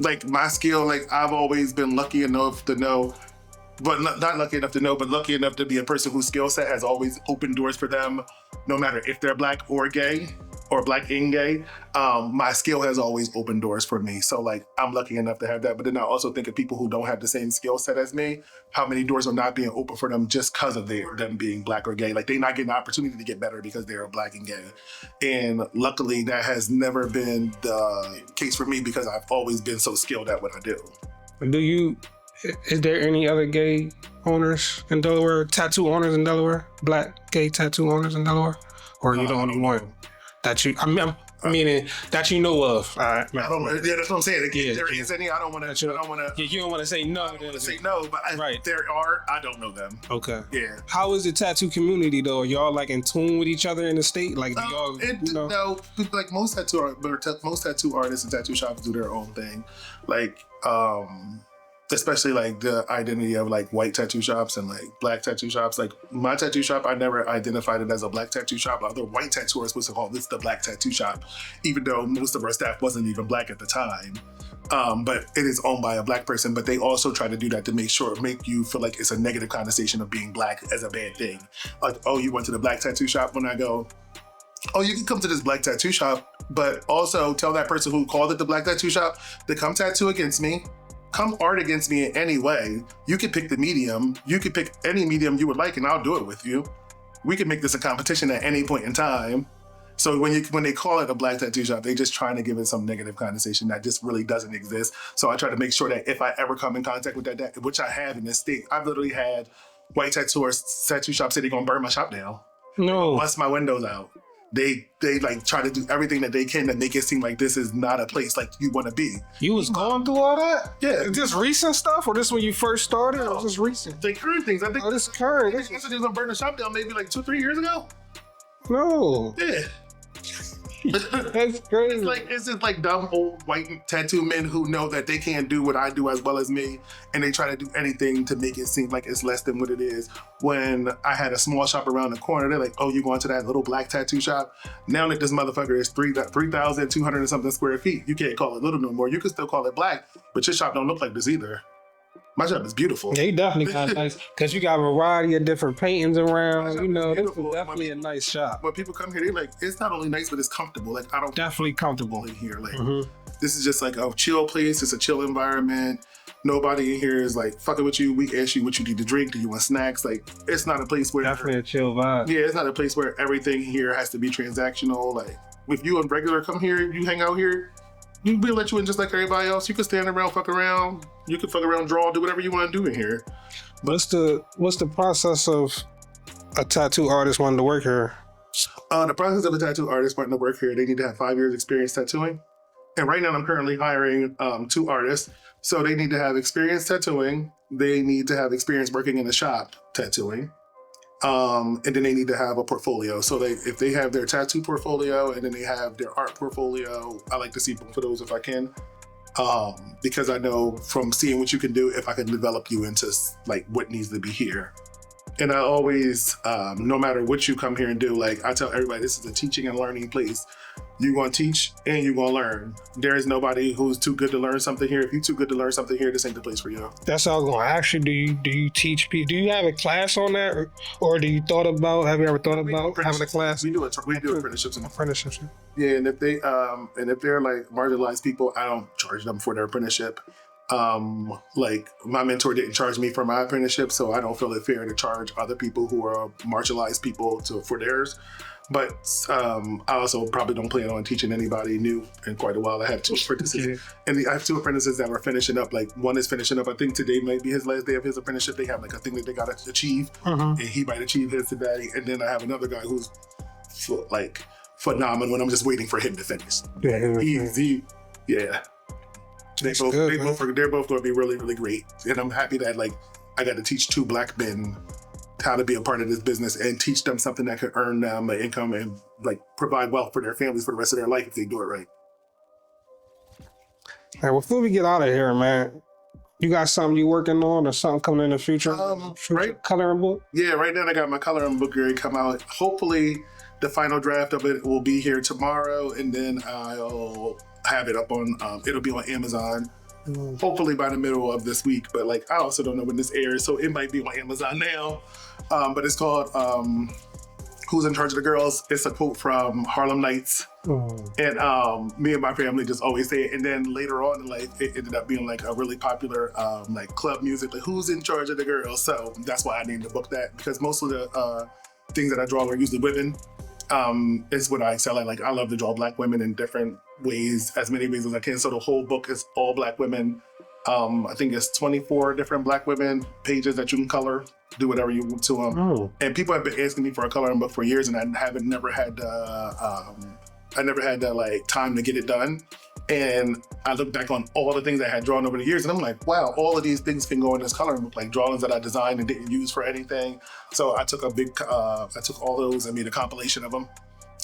Like my skill, like I've always been lucky enough to know, but not lucky enough to know, but lucky enough to be a person whose skill set has always opened doors for them, no matter if they're black or gay or black and gay. My skill has always opened doors for me. So like, I'm lucky enough to have that. But then I also think of people who don't have the same skill set as me, how many doors are not being open for them just because of them being black or gay. Like they're not getting the opportunity to get better because they're black and gay. And luckily that has never been the case for me because I've always been so skilled at what I do. Is there any other gay owners in Delaware, tattoo owners in Delaware, black gay tattoo owners in Delaware? Or are you the only one that you, I mean, that you know of? I don't. Yeah, that's what I'm saying. If there is any, I don't want to. Yeah, you don't want to say no. I don't want to say no, but there are. I don't know them. Okay. Yeah. How is the tattoo community though? Are y'all like in tune with each other in the state? Like, do y'all, no, like most tattoo artists and tattoo shops do their own thing. Like, especially like the identity of like white tattoo shops and like black tattoo shops. Like my tattoo shop, I never identified it as a black tattoo shop. Other white tattooers would call this the black tattoo shop, even though most of our staff wasn't even black at the time. But it is owned by a black person, but they also try to do that to make you feel like it's a negative connotation of being black as a bad thing. Like, oh, you went to the black tattoo shop? When I go, oh, you can come to this black tattoo shop, but also tell that person who called it the black tattoo shop to come tattoo against me. come art against me in any way. You could pick the medium. You could pick any medium you would like, and I'll do it with you. We can make this a competition at any point in time. So when they call it a black tattoo shop, they just trying to give it some negative connotation that just really doesn't exist. So I try to make sure that if I ever come in contact with that, which I have in this state, I've literally had white tattoo shops say they're gonna burn my shop down. No. Bust my windows out. They like try to do everything that they can to make it seem like this is not a place like you want to be. You was going through all that? Yeah. Is this recent stuff or this when you first started? Or was this recent? The current things, I think. Oh, this is current. I think they was gonna burn the shop down maybe like 2-3 years ago. No. Yeah. That's crazy. It's just like dumb old white tattoo men who know that they can't do what I do as well as me, and they try to do anything to make it seem like it's less than what it is. When I had a small shop around the corner, they're like, "Oh, you going to that little black tattoo shop?" Now that this motherfucker is 3,200 and something square feet, you can't call it little no more. You can still call it black, but your shop don't look like this either. My shop is beautiful. Yeah, you definitely got nice because you got a variety of different paintings around. You know, this is beautiful. definitely a nice shop. When people come here, they like, it's not only nice, but it's comfortable. Like I don't Definitely comfortable in here. Like Mhm. this is just like a chill place. It's a chill environment. Nobody in here is like fucking with you. We ask you what you need to drink. Do you want snacks? Like it's not a place where Definitely a chill vibe. Yeah, it's not a place where everything here has to be transactional. Like if you and regular come here, you hang out here, we'll let you in just like everybody else. You can stand around, fuck around. You can fuck around, draw, do whatever you want to do in here. What's the process of a tattoo artist wanting to work here? The process of a tattoo artist wanting to work here, they need to have 5 years experience tattooing. And right now I'm currently hiring 2 artists. So they need to have experience tattooing. They need to have experience working in the shop tattooing. And then they need to have a portfolio. So if they have their tattoo portfolio and then they have their art portfolio, I like to see both of those if I can. Because I know from seeing what you can do, if I can develop you into like what needs to be here. And I always, no matter what you come here and do, like I tell everybody, this is a teaching and learning place. You're gonna teach and you're gonna learn. There is nobody who's too good to learn something here. If you're too good to learn something here, this ain't the place for you. That's what I was gonna ask you. Do you teach people? Do you have a class on that, or have you ever thought about having a class? We do apprenticeships. Apprenticeships. Yeah, and if they're like marginalized people, I don't charge them for their apprenticeship. Like my mentor didn't charge me for my apprenticeship, so I don't feel it fair to charge other people who are marginalized people for theirs. But I also probably don't plan on teaching anybody new in quite a while. I have 2 apprentices, Yeah. and I have 2 apprentices that are finishing up. Like one is finishing up. I think today might be his last day of his apprenticeship. They have like a thing that they gotta achieve, and he might achieve his today. And then I have another guy who's like phenomenal, and I'm just waiting for him to finish. Yeah. They're both going to be really, really great. And I'm happy that like I got to teach 2 black men how to be a part of this business and teach them something that could earn them an income and like provide wealth for their families for the rest of their life if they do it right. Hey, before we get out of here, man, you got something you working on or something coming in the future? Right. Coloring book? Yeah, right now I got my coloring book ready to come out. Hopefully the final draft of it will be here tomorrow, and then I'll have it up on, it'll be on Amazon. Hopefully by the middle of this week, but like I also don't know when this airs, so it might be on Amazon now. But it's called Who's in Charge of the Girls? It's a quote from Harlem Nights. And me and my family just always say it. And then later on in life, it ended up being like a really popular like club music, like Who's in Charge of the Girls? So that's why I named the book that, because most of the things that I draw are usually women. Is what I excel at. Like I love to draw black women in different ways, as many ways as I can. So the whole book is all black women. I think it's 24 different black women pages that you can color, do whatever you want to them. And people have been asking me for a coloring book for years, and I never had like time to get it done. And I look back on all the things I had drawn over the years, and I'm like, wow, all of these things can go in this coloring book, like drawings that I designed and didn't use for anything. So I took I took all those and made a compilation of them.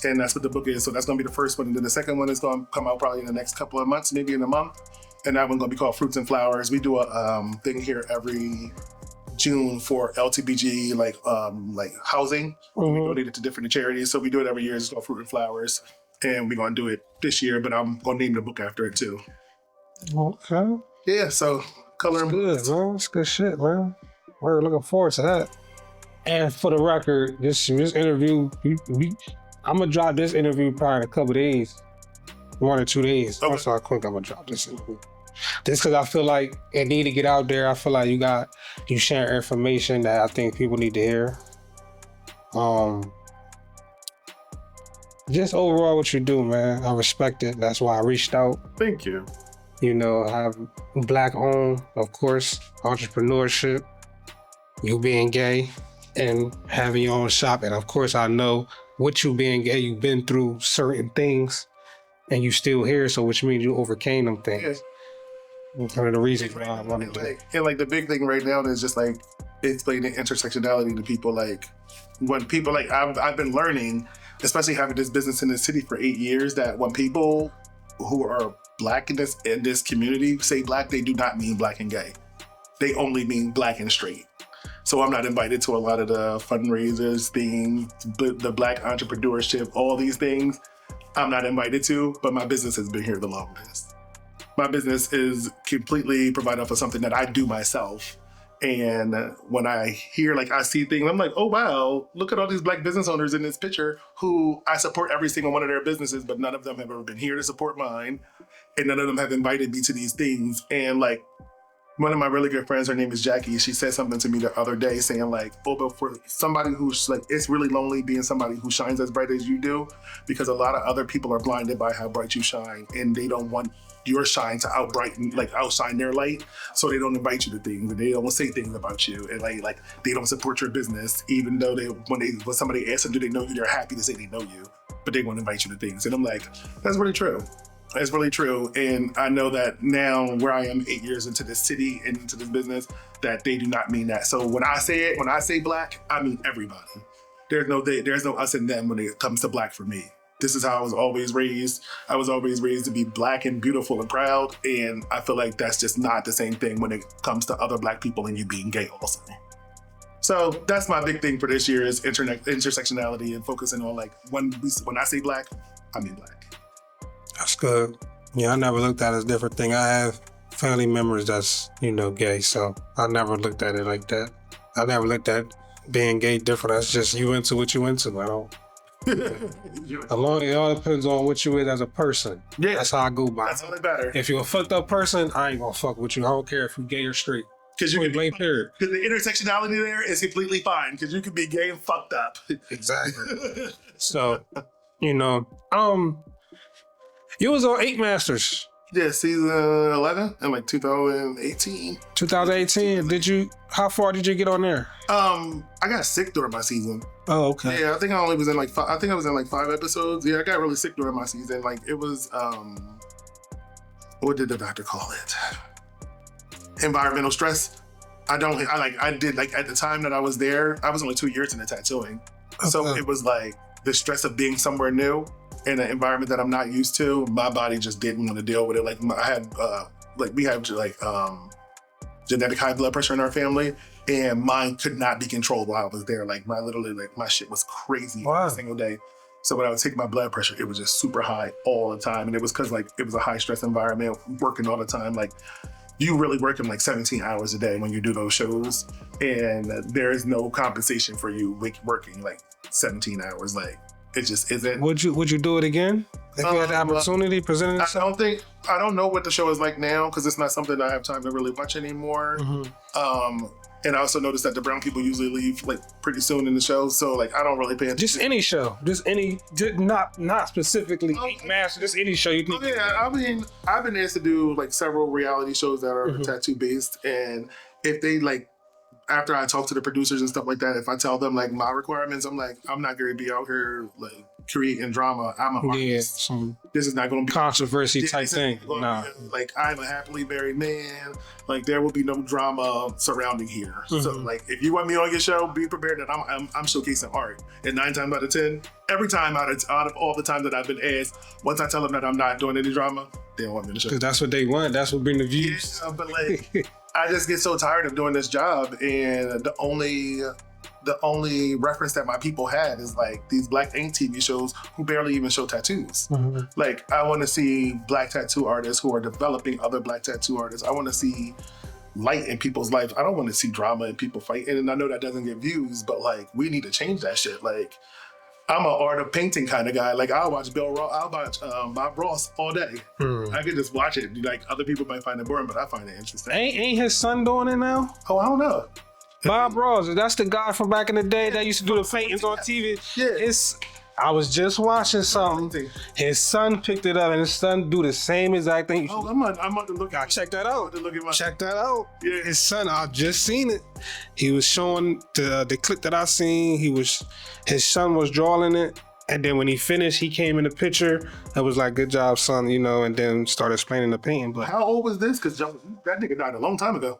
And that's what the book is. So that's gonna be the first one. And then the second one is gonna come out probably in the next couple of months, maybe in a month. And that one's gonna be called Fruits and Flowers. We do a thing here every June for LTBG, like housing. We donate it to different charities. So we do it every year. It's called Fruit and Flowers. And we're gonna do it this year, but I'm gonna name the book after it too. Okay. Yeah, so coloring. Good, man. It's good shit, man. We're looking forward to that. And for the record, this interview, I'm gonna drop this interview probably in a couple days, 1 or 2 days. Okay. That's how quick I'm gonna drop this interview. Just because I feel like it need to get out there. I feel like you share information that I think people need to hear. Just overall what you do, man. I respect it. That's why I reached out. Thank you. You know, have Black owned, of course, entrepreneurship, you being gay, and having your own shop. And of course, I know with you being gay, you've been through certain things and you still here. So which means you overcame them things. One of the reasons why I wanted to. And like the big thing right now is just like explaining intersectionality to people. Like when people like I've been learning, especially having this business in the city for 8 years, that when people who are Black in this community say Black, they do not mean Black and gay. They only mean Black and straight. So I'm not invited to a lot of the fundraisers, things, the Black entrepreneurship, all these things. I'm not invited to, but my business has been here the longest. My business is completely provided for something that I do myself. And when I hear, like, I see things, I'm like, oh, wow, look at all these Black business owners in this picture who I support every single one of their businesses, but none of them have ever been here to support mine. And none of them have invited me to these things. And like, one of my really good friends, her name is Jackie, she said something to me the other day saying like, oh, but for somebody who's like, it's really lonely being somebody who shines as bright as you do, because a lot of other people are blinded by how bright you shine and they don't want your shine to outshine their light. So they don't invite you to things and they don't say things about you. And like they don't support your business, even though when somebody asks them, do they know you? They're happy to say they know you, but they won't invite you to things. And I'm like, that's really true. It's really true. And I know that now where I am 8 years into this city and into this business, that they do not mean that. So when I say Black, I mean everybody. There's no us and them when it comes to Black for me. This is how I was always raised. I was always raised to be Black and beautiful and proud. And I feel like that's just not the same thing when it comes to other Black people and you being gay also. So that's my big thing for this year is intersectionality and focusing on like, when I say Black, I mean Black. That's good. Yeah, I never looked at it as a different thing. I have family members that's, gay, so I never looked at it like that. I never looked at being gay different. That's just you into what you into. I don't. It all depends on what you is as a person. Yeah. That's how I go by. That's all that matter. If you're a fucked up person, I ain't gonna fuck with you. I don't care if you're gay or straight. Because you can blame period. Because the intersectionality there is completely fine. Because you can be gay and fucked up. Exactly. So, you was on 8 Masters. Yeah, season 11 in like 2018. 2018. How far did you get on there? I got sick during my season. Oh, okay. Yeah, I think I only was in like 5. I think I was in like 5 episodes. Yeah, I got really sick during my season. Like it was, what did the doctor call it? Environmental stress. At the time that I was there, I was only 2 years into tattooing. Okay. So it was like the stress of being somewhere new in an environment that I'm not used to. My body just didn't want to deal with it. Like I had, we have genetic high blood pressure in our family, and mine could not be controlled while I was there. Like my shit was crazy every single day. So when I would take my blood pressure, it was just super high all the time. And it was because it was a high stress environment, working all the time. Like you really working like 17 hours a day when you do those shows, and there is no compensation for you working like 17 hours. Like it just isn't. Would you do it again if you had the opportunity presented itself? I don't know what the show is like now because it's not something I have time to really watch anymore. Mm-hmm. And I also noticed that the brown people usually leave like pretty soon in the show, so like I don't really pay attention. Just any show, not specifically 8 Masters, just any show you think. Yeah, I mean, I've been asked to do like several reality shows that are tattoo based, and if they like, after I talk to the producers and stuff like that, if I tell them like my requirements, I'm like, I'm not going to be out here like creating drama. I'm an artist. This is not going to be controversy type thing. No. Like I'm a happily married man. Like there will be no drama surrounding here. Mm-hmm. So like if you want me on your show, be prepared that I'm showcasing art. And 9 times out of 10, every time out of all the time that I've been asked, once I tell them that I'm not doing any drama, they don't want me on the show. Because that's what they want. That's what bring the views. Yeah, but like I just get so tired of doing this job, and the only reference that my people had is like these Black ink TV shows who barely even show tattoos. Mm-hmm. Like I want to see Black tattoo artists who are developing other Black tattoo artists. I want to see light in people's lives. I don't want to see drama and people fighting. And I know that doesn't get views, but like we need to change that shit. Like I'm an art of painting kind of guy. Like I'll watch Bob Ross all day. I could just watch it. Like other people might find it boring, but I find it interesting. Ain't his son doing it now? Oh, I don't know. Bob Ross, that's the guy from back in the day that used to do the paintings on TV. Yeah. I was just watching something. His son picked it up, and his son do the same exact thing. Oh, I'm about to look. Check that out. Check that out. Yeah. His son, I just seen it. He was showing the clip that I seen. His son was drawing it, and then when he finished, he came in the picture. I was like, "Good job, son," and then started explaining the painting. But how old was this? Because that nigga died a long time ago.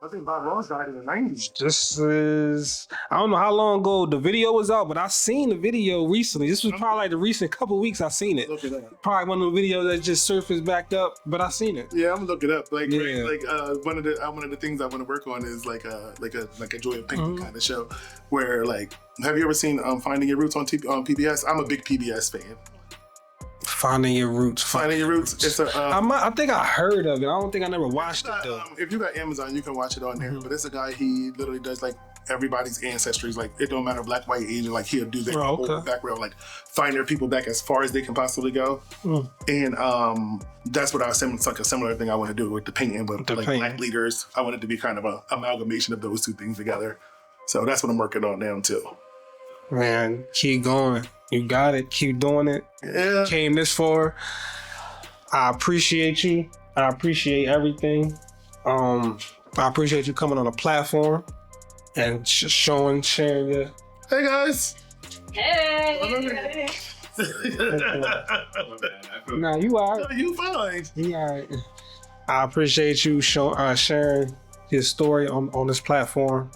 I think Bob Ross died in the 90s. This is, I don't know how long ago the video was out, but I seen the video recently. This was probably like the recent couple weeks I seen it. Look it up. Probably one of the videos that just surfaced back up, but I seen it. Yeah, I'm gonna look it up. Like, Yeah. one of the things I want to work on is like a Joy of Painting kind of show, where like, have you ever seen Finding Your Roots on PBS? I'm a big PBS fan. Finding Your Roots. Finding Your Roots. It's a. I think I heard of it. I don't think I never watched it though. If you got Amazon, you can watch it on there. But it's a guy. He literally does like everybody's ancestries. Like it don't matter black, white, Asian. Like he'll do their whole background. Like find their people back as far as they can possibly go. And that's what I was saying. It's like a similar thing I want to do with the painting, but like black leaders. I want it to be kind of a amalgamation of those two things together. So that's what I'm working on now too. Man, keep going. You got it. Keep doing it. Yeah. Came this far. I appreciate you. I appreciate everything. I appreciate you coming on a platform and sharing your. Hey guys. Hey. Nah, you all right. You fine. You all right. I appreciate you sharing your story on this platform.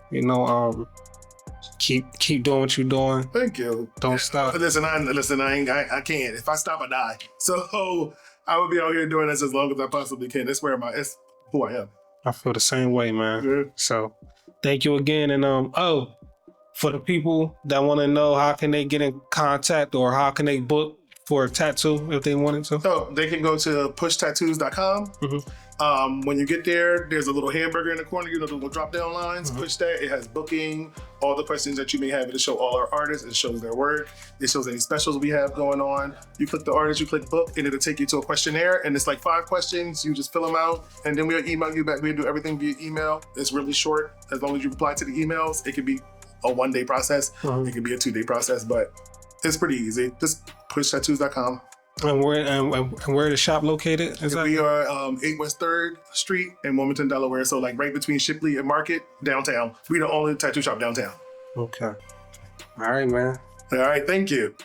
Keep doing what you're doing. Thank you. Don't stop. Listen, I can't. If I stop, I die. So I will be out here doing this as long as I possibly can. It's who I am. I feel the same way, man. Yeah. So thank you again. And for the people that want to know, how can they get in contact or how can they book for a tattoo if they wanted to? So they can go to pushtattoos.com. When you get there, there's a little hamburger in the corner, the little drop down lines. Push that. It has booking, all the questions that you may have. It'll show all our artists. It shows their work. It shows any specials we have going on. You click the artist, you click book, and it'll take you to a questionnaire. And it's like 5 questions. You just fill them out, and then we'll email you back. We'll do everything via email. It's really short. As long as you reply to the emails, it could be a 1-day process. It could be a 2-day process, but it's pretty easy. Just pushtattoos.com. And where the shop located? We are 8 West 3rd Street in Wilmington, Delaware. So like right between Shipley and Market, downtown. We're the only tattoo shop downtown. Okay. All right, man. All right, thank you.